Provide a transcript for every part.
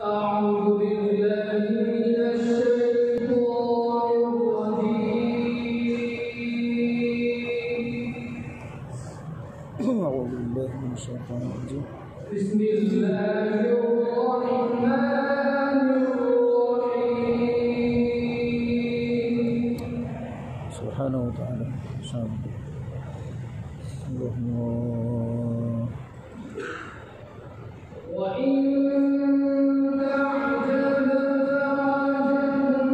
أعوذ بالله من الشيطان الرجيم أعوذ بالله من الشيطان الرجيم بسم الله الرحمن الرحيم سبحانه وتعالى اللهم وإن تعجب فعجب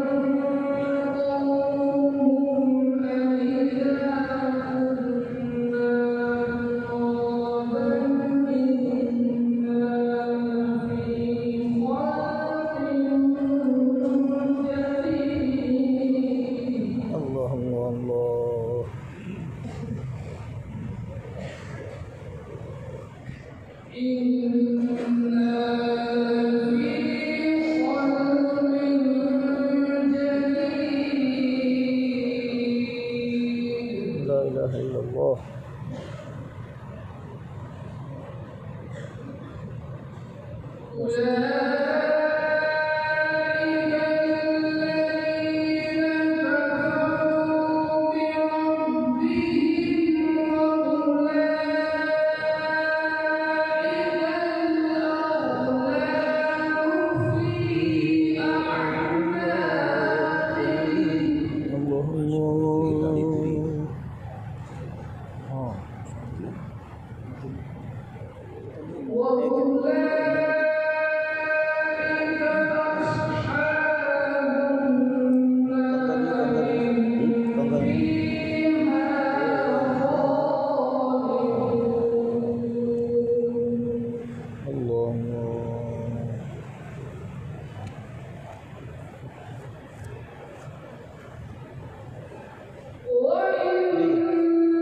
قولهم أإذا كنا ترابا إنا لفي خلق جديد الله الله الله إنا لفي خلق جديد لا إله إلا الله أولئك الذين كفروا بربهم وأولئك الأغلال في أعناقهم الله الله وأولئك أصحاب النار فيها خالدون الله الله وإن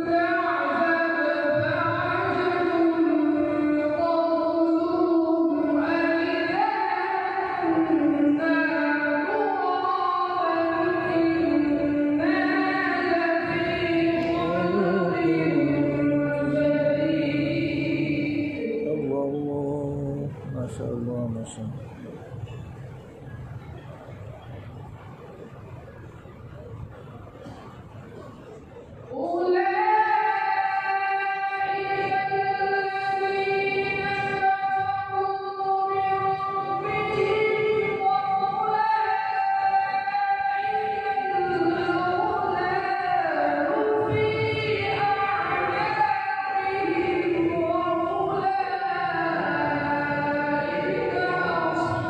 تعجب فعجب قولهم أإذا كنا ترابا إنا لفي خلق جديد الله الله ما شاء الله ما شاء الله أولئك الذين كفروا بربهم وأولئك الأغلال في أعناقهم وأولئك أصحاب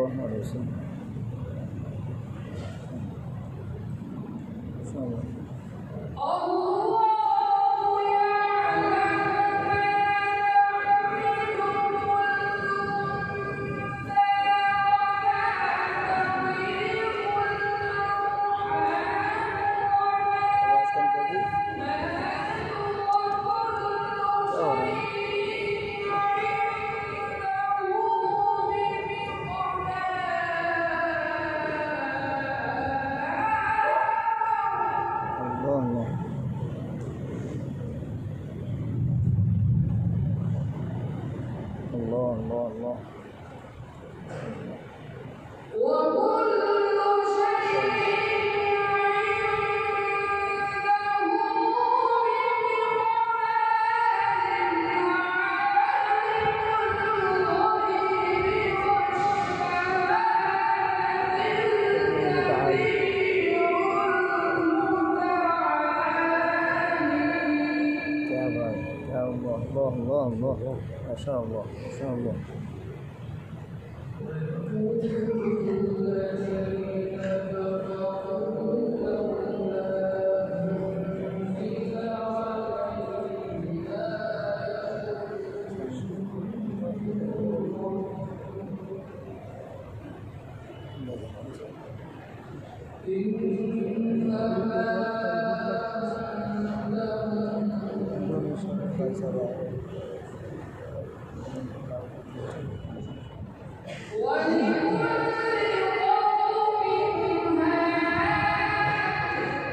Sallallahu alaihi wasallam. Insyaallah. Awaskan tadi. Orang. Allah. Allah. Allah. Masyaallah. Masyaallah.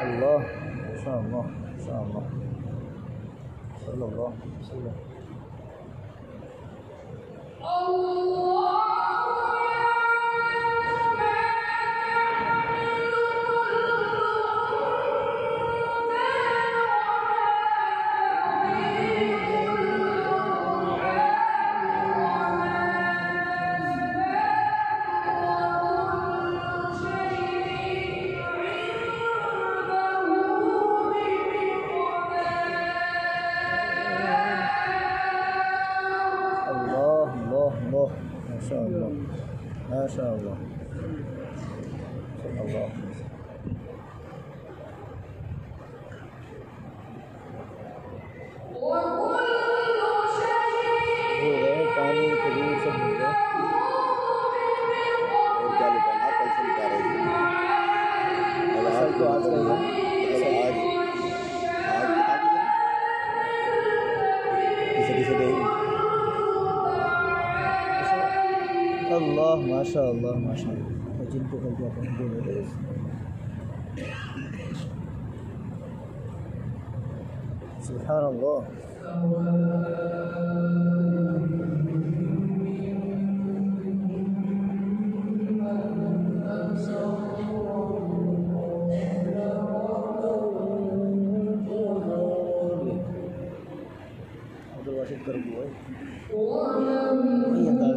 Allah, insyaallah, insyaallah. Sallallahu alaihi wasallam. Allah, masyaallah. Masyaallah. Sallallahu alaihi wasallam. पानी खजूर सब मिल रहा है। और क्या लिखाना कल से लिखा रहे थे कल तो आज रहेगा। आज बता दीजिए किसे किसे देंगे Allah, masyaallah, masyaallah. जिनको कल क्या करेंगे मेरे Subhanallah. Abdul Wasid कर गया iya tahu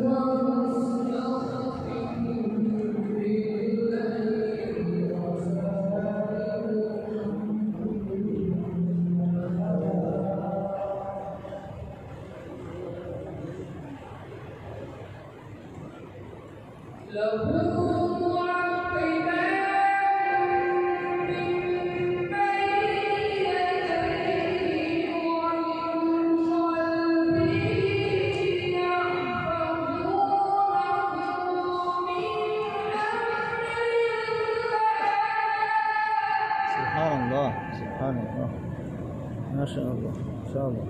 Subhanallah, subhanallah. Masyaallah, masyaallah.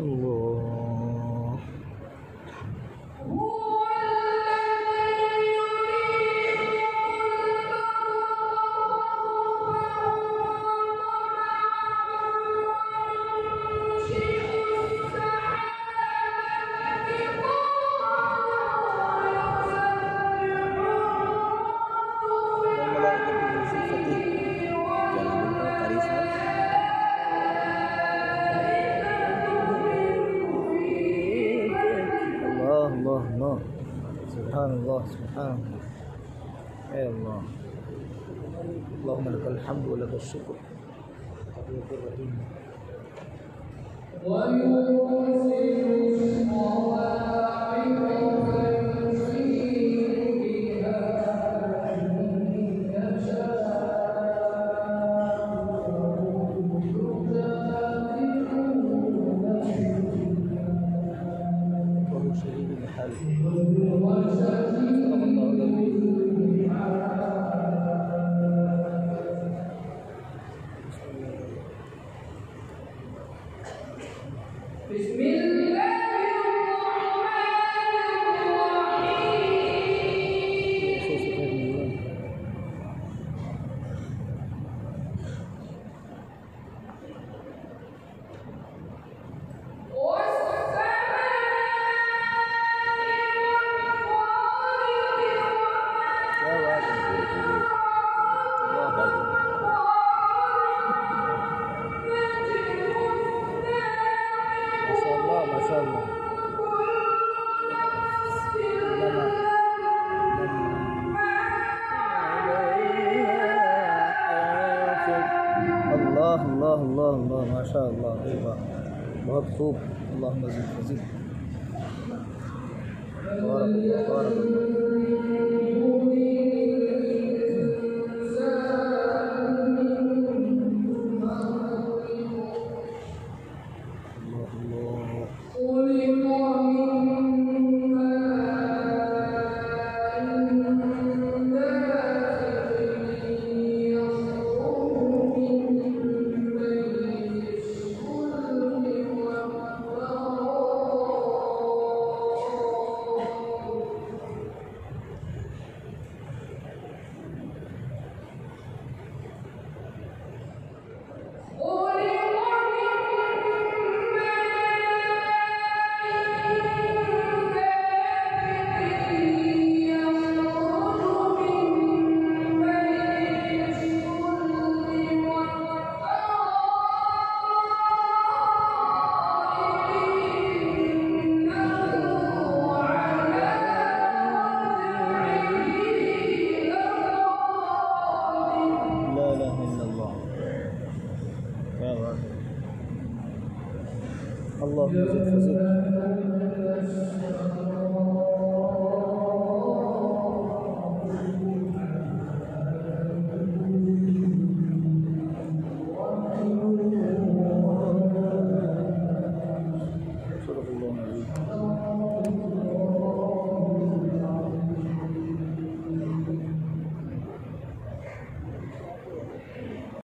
Allah. سبحان الله سبحان الله. يا الله، اللهم لك الحمد ولك الشكر. وهو شديد الحال. صدق الله العظيم. بسم الله क्या बात है। माशाअल्लाह माशाअल्लाह। अल्लाह अल्लाह अल्लाह अल्लाह माशाअल्लाह। बहुत खूब। अल्लाहुम्म ज़िद फ़ज़िद। बारक अल्लाह बारक अल्लाह। لا إله إلا الله. يا الله. اللهم زد فزد.